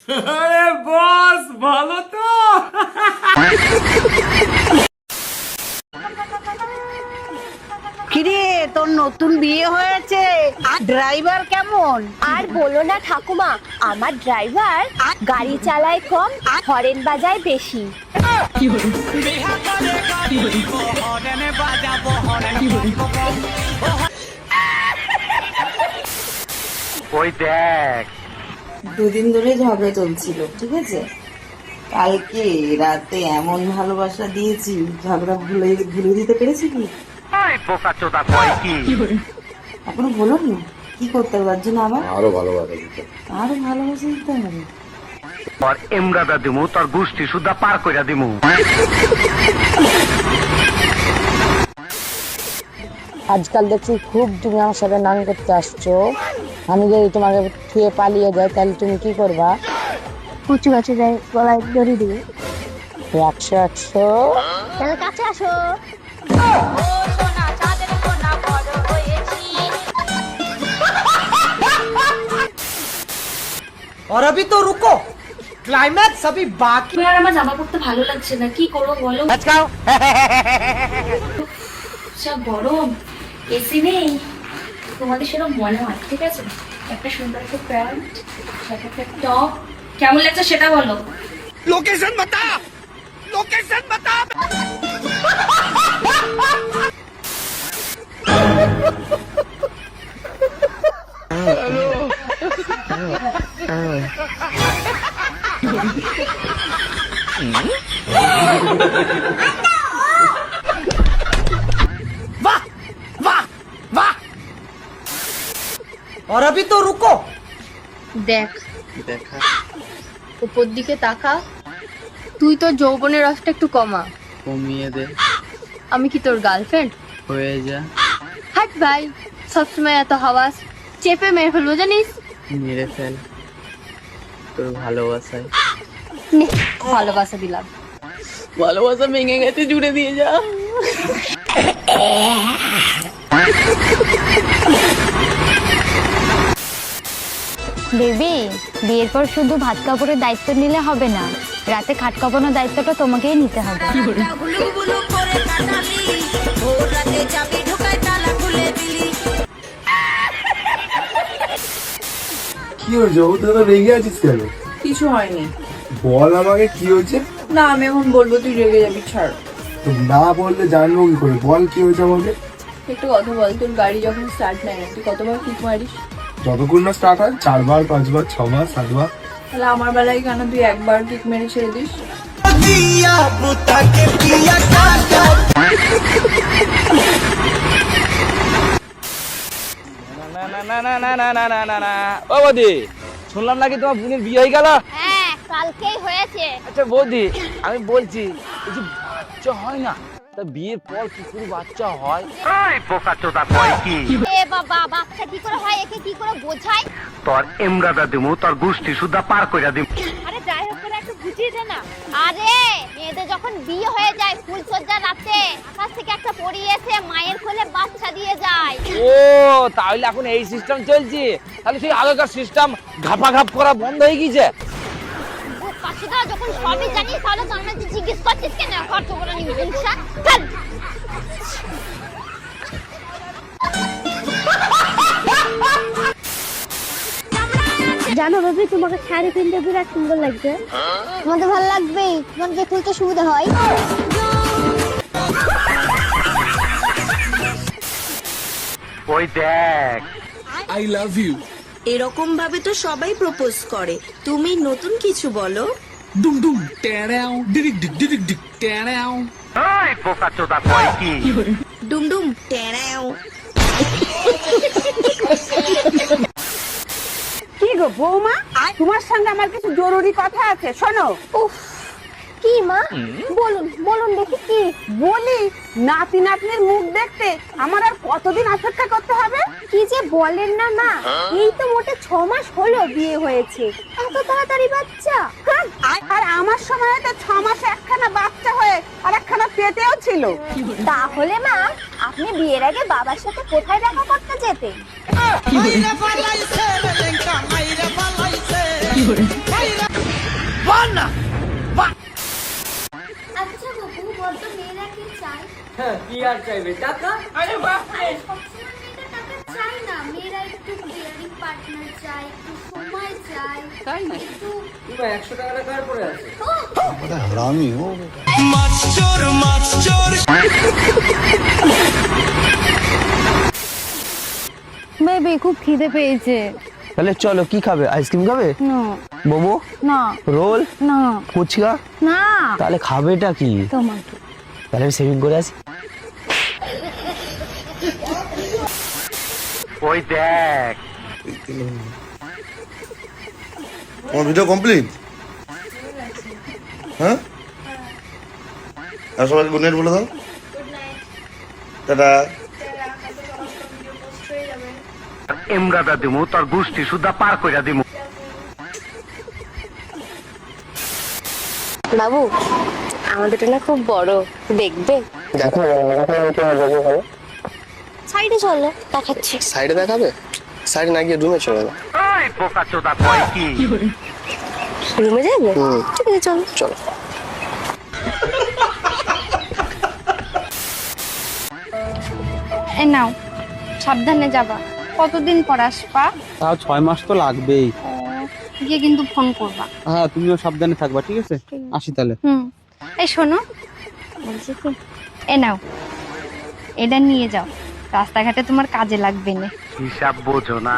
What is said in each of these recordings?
আরে বস ভালো তো? কিরে তোর নতুন বিয়ে হয়েছে, ড্রাইভার কেমন? আর বলো না ঠাকুমা, আমার ড্রাইভার গাড়ি চালায় কম, হরেন বাজায় বেশি। ওই দেখ, দুদিন ধরে ঝগড়া চলছিল, ঠিক আছে? কালকে রাতে এমন ভালোবাসা দিয়েছি, ঝগড়া ভুলে ভুলে দিতে পেরেছি কি? বোকাচোদা কয় কি? এখনো বলো না কি করতে হবে তার জন্য? আমার আরো ভালোবাসা দিতে আরো ভালোবাসা দিতে হবে। তোর এমরাদা দিমু, তোর গোষ্ঠী সুদ্ধা পার কইরা দিমু। আজকাল দেখছি খুব তুমি আমার সাথে নাং করতে আসছো। আমি যদি তোমাকে ছুঁয়ে পালিয়ে যাই তাহলে তুমি কি করবা? কুচু গাছে যাই, গলায় দড়ি দিবে। 100 তাহলে কাছে আসো। और अभी तो रुको, क्लाइमैक्स अभी बाकी। আর আমার জামা পরতে ভালো লাগছে না, কি করবো বলো? সব গরম, এসি নেই, তোমাদের সেরকম মনে হয়। ঠিক আছে, একটা সুন্দর একটা প্যান্ট, সাথে একটা টপ, কেমন লাগছে সেটা বলো। लोकेशन बता, लोकेशन बता। वाह वाह वाह, और अभी तो रुको। দেখ, উপর দিকে তাকা। তুই তোর যৌবনের রসটা একটু কমিয়ে দে, আমি কি তোর গার্লফ্রেন্ড? হয়ে যা, হাট ভাই, সবসময় এত হাওয়াস, চেপে মেরে ফেলবো জানিস। মেরে ফেল তোর ভালোবাসায়। নে, ভালোবাসা দিলাম। ভালোবাসা ভেঙে গেছে, জুড়ে দিয়ে যা। বেবি, বিয়ের পর শুধু ভাত কাপড়ের দায়িত্ব নিলে হবে না, রাতে খাট কাঁপানোর দায়িত্বটা তোমাকেই নিতে হবে। কি হয়েছে? ও তো রেগে আছিস কেন? কিছু হয়নি। বল আমাকে কি হয়েছে। না, আমি এখন বলবো, তুই রেগে যাবি, ছাড়। তো না বললে জানবো কি করে? বল কি হয়েছে আমাকে। একটু কথা বল, তোর গাড়ি যখন স্টার্ট নেয় না তুই কতবার কিক মারিস? যতক্ষণ না স্টার্ট হয়, 4 বার 5 বার 6 বার 7 বার। তাহলে আমার বেলায় কেন তুই একবার কিক মেরে ছেড়ে দিস? ও বৌদি, শুনলাম নাকি তোমার বোনের বিয়ে হয়ে গেল? হ্যাঁ, কালকেই হয়েছে। আচ্ছা বৌদি, আমি বলছি এই যে বাচ্চা হয় না, তা বিয়ের পর কি করে বাচ্চা হয়? বোকাচোদা কয় কি? এ বাবা, বাচ্চা কি করে হয়, একে কি করে বোঝাই? তোর এমরাদা দিমু, তোর গোষ্ঠী সুদ্ধা পার কইরা দিমু। আরে যাই হোক করে একটু বুঝিয়ে দে না। আরে মেয়েদের যখন বিয়ে হয়ে যায়, ফুলসজ্জার রাতে আকাশ থেকে একটা পরী এসে মায়ের কোলে বাচ্চা দিয়ে যায়। ও তাহলে এখন এই সিস্টেম চলছে? তাহলে সেই আগেকার সিস্টেম ঘাপাঘাপ করা বন্ধ হয়ে গেছে। কাশিদা, যখন সবই জানিস তাহলে তো আমাকে জিজ্ঞেস করছিস কেন? খরচ করে নিবি জিনিসটা, চল। জানো বেবি, তোমাকে শাড়ি কিনতে বিরাট সুন্দর লাগছে। তোমাকে ভালো লাগবেই, তোমার যে খুলতে সুবিধা হয়। ওই দেখ, I love you। এরকম ভাবে তো সবাই প্রপোজ করে, তুমি নতুন কিছু বলো। डुम डुम टेढ़ाओ, डिडिक डिक डिडिक डिक टेढ़ाओ। ওই বোকাচোদা কয় কি? ডুমডুম টেরাও। কি গো বৌমা, তোমার সঙ্গে আমার কিছু জরুরি কথা আছে, শোনো। উফ, কি মা? বলুন বলুন দেখি কি বলি, নাতি নাতনির মুখ দেখতে আমার আর কতদিন অপেক্ষা করতে হবে? কি যে বলেন না মা, এই তো মোটে 6 মাস হলো বিয়ে হয়েছে, এত তাড়াতাড়ি বাচ্চা? হ্যাঁ, আর আমার সময় তো 6 মাসে একখানা বাচ্চা হয়ে আর একখানা পেটেও ছিল। তাহলে মা, আপনি বিয়ের আগে বাবার সাথে কোথায় দেখা করতে যেতেন? মাইরা পালাইছে রে লেঙ্কা, মাইরা পালাইছে। হ্যাঁ কি আর চাইবে টাকা? আরে বাপ রে, সবসময় মেয়েরা টাকা চায় না, মেয়েরা একটু কেয়ারিং পার্টনার চায়, একটু সময় চায়, তাই না? একটু কিংবা 100 টাকাটা কার পরে আছে? বেবি খুব খিদে পেয়েছে। তাহলে চলো, কি খাবে? আইসক্রিম খাবে? না মোমো? না রোল? না ফুচকা? না, তাহলে খাবেটা কি? তোমাকে। তাহলে আমি সেভিং করে আসি। ওই দেখ, তোমার ভিডিও কমপ্লিট? হ্যাঁ, আর সবাইকে গুড নাইট বলে দাও। টাটা। এমরাদা দিমু তোর গোষ্ঠী সুদ্ধা পার কইরা দিমু। বাবু আমাদেরটা না খুব বড়, দেখবে? সাইডে চলো, দেখাচ্ছি। সাইডে দেখাবে? সাইডে না গিয়ে রুমে চলে যাও। ওই বোকা চোদা কয় কি? রুমে যাবে? ঠিক আছে চলো চলো। এ নাও, সাবধানে যাবা। কতদিন পর আসবা? তাও 6 মাস তো লাগবেই। গিয়ে কিন্তু ফোন করবা। হ্যাঁ, তুমিও সাবধানে থাকবা, ঠিক আছে? আসি তাহলে। এই শোনো, বলছি কি, এ নাও, এটা নিয়ে যাও, রাস্তাঘাটে তোমার কাজে লাগবে না। হিসাব বোঝো না,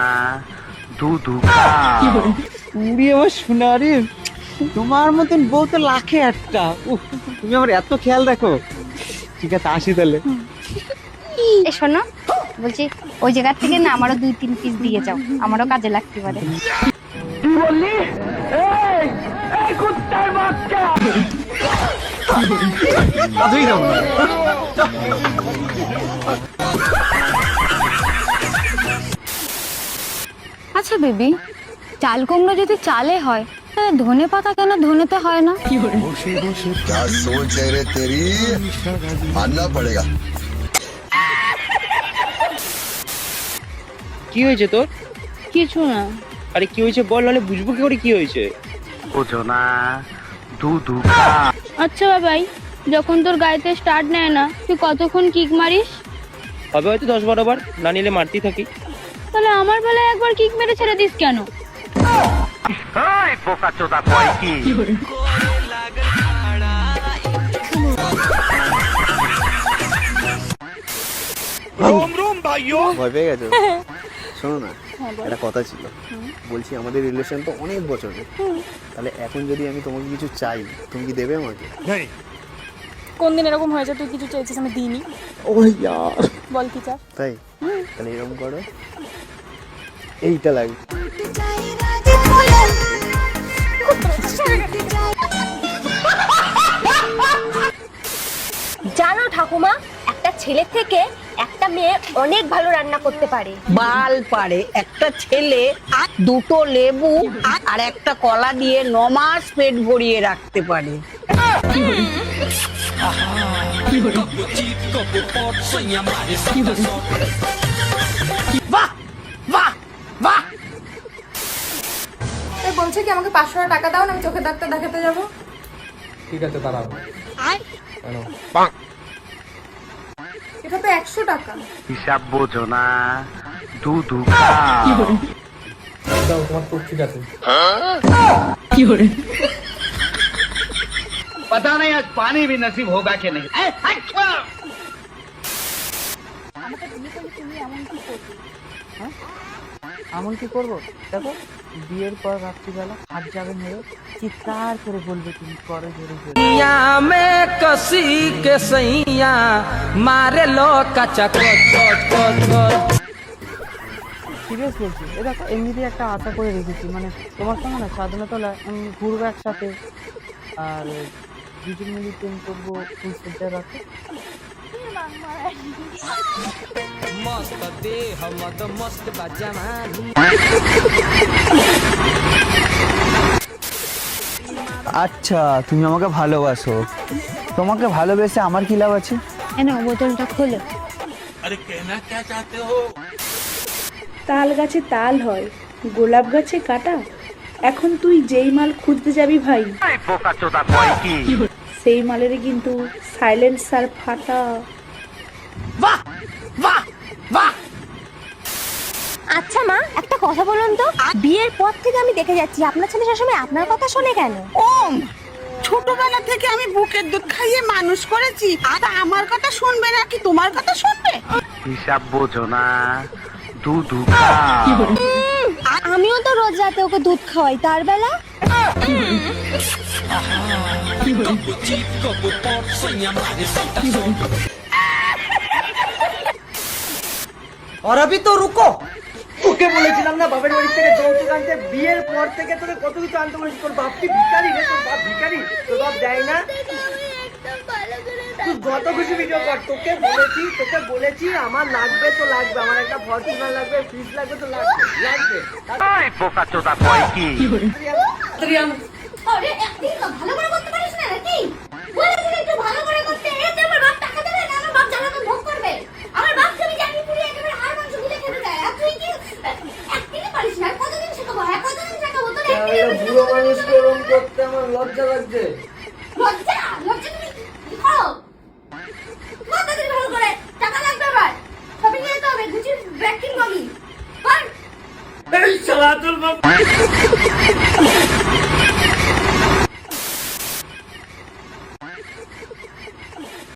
দুধু খাও। উড়ি আমার সোনারি, তোমার মতন বউ তো লাখে একটা। উফ, তুমি আমার এত খেয়াল রাখো। ঠিক আছে, আসি তাহলে। এ শোনো, বলছি ওই জায়গা থেকে না আমারও 2-3 পিস দিয়ে যাও, আমারও কাজে লাগতে পারে। আচ্ছা বেবি, চাল কুমড়ো যদি চালে হয় তাহলে ধনে পাতা কেন ধনেতে হয় না? কি হয়েছে তোর? কিছু না। আরে কি হয়েছে বল, নাহলে বুঝবো কি করে কি হয়েছে। বোঝো না, দুধু খাও। আচ্ছা বাবাই, যখন তোর গাড়িতে স্টার্ট নেয় না তুই কতক্ষণ কিক মারিস? হবে হয়তো 10-12 বার, না নিলে মারতেই থাকি। তাহলে আমার বেলায় একবার কিক মেরে ছেড়ে দিস কেন? ওই বোকা চোদা কয় কি? ভয় পেয়ে গেছো? শোনো না, একটা কথা ছিল। বলছি আমাদের রিলেশন তো অনেক বছরের, তাহলে এখন যদি আমি তোমাকে কিছু চাই, তুমি কি দেবে আমাকে? কোন দিন এরকম হয়েছে তুই কিছু চেয়েছিস আমি দিইনি? ও ইয়ার, বল কি চাস? তাই? তাহলে এরকম করো, এইটা লাগবে। জানো ঠাকুমা, একটা ছেলে থেকে একটা মেয়ে অনেক ভালো রান্না করতে পারে। বাল পারে একটা ছেলে 2টো লেবু আর একটা কলা দিয়ে 9 মাস পেট ভরিয়ে রাখতে পারে। বাহ বাহ বাহ। বলছে কি আমাকে 500 টাকা দাও না, আমি চোখের ডাক্তার দেখাতে যাবো। ঠিক আছে, দাঁড়াও। কেন? এটা তো 100 টাকা। হিসাব বোঝো না, দুধু খাও। দাও, তোমার তো ঠিক আছে। पता नहीं आज पानी भी नसीब होगा कि नहीं। এমন কি করবো? দেখো, বিয়ের পর রাত্রিবেলা হাত যাবে মেরে চিৎকার করে বলবে তুমি করো জোরে জোরে। সিরিয়াস বলছি, এ দেখো এমনিতেই একটা আশা করে রেখেছি, মানে তোমার সঙ্গে না স্বাধীনতলা ঘুরবো একসাথে, আর দুজন মিলে প্রেম করবো ফুলসজ্জা রাখে। আচ্ছা, তুমি আমাকে ভালোবাসো, তোমাকে ভালোবেসে আমার কি লাভ আছে? এনে বোতলটা খোলো। তাল গাছে তাল হয়, গোলাপ গাছে কাটা। এখন তুই যেই মাল খুঁজতে যাবি ভাই, ওই বোকা চোদা কয় কি? সেই মালের কিন্তু সাইলেন্সার ফাটা। আচ্ছা মা, একটা কথা বলুন তো, বিয়ের পর থেকে আমি দেখে যাচ্ছি আপনার ছেলে সবসময় আপনার কথা শোনে কেন? ওম, ছোটবেলা থেকে আমি বুকের দুধ খাইয়ে মানুষ করেছি, আর আমার কথা শুনবে না কি তোমার কথা শুনবে? হিসাব বোঝো না, দুধু আমিও তো রোজ রাতে ওকে দুধ খাওয়াই, তার বেলা और अभी तो रुको, তোকে বলেছিলাম না বাবার বাড়ি থেকে যৌতুক আনতে, বিয়ের পর থেকে তোকে কত কিছু আনতে বলেছি। তোর বাপ কি ভিখারি রে? তোর বাপ ভিখারি? তোর বাপ দেয় না? তুই যত খুশি ভিডিও কর, তোকে বলেছি আমার লাগবে তো লাগবে, আমার একটা ফরচুনার লাগবে, ফ্রিজ লাগবে তো লাগবে। বোকা চোদা কয় কি? আরে একদিন তো ভালো করে করতে পারিস না নাকি? বলেছিস একটু ভালো করে করতে, এতে আমার বাপ টাকা দেবে না, আমার বাপ জ্বালাতে ভোগ করবে। আমার বাপ তুমি জানি পুরি একেবারে হাড় মাংস গুলে খেতে দেয়, আর তুই কি একদিনই পারিস না? কতদিন শেখাবো? কতদিন শেখাবো তোর? বুড়ো মানুষকে এরকম করতে আমার লজ্জা লাগছে। লজ্জা তুমি কি করো? কতদিন ভালো করে টাকা লাগবে আবার শপিং যেতে হবে, গুচির ব্যাগ কিনবো আমি। এই শালা তোর বাপ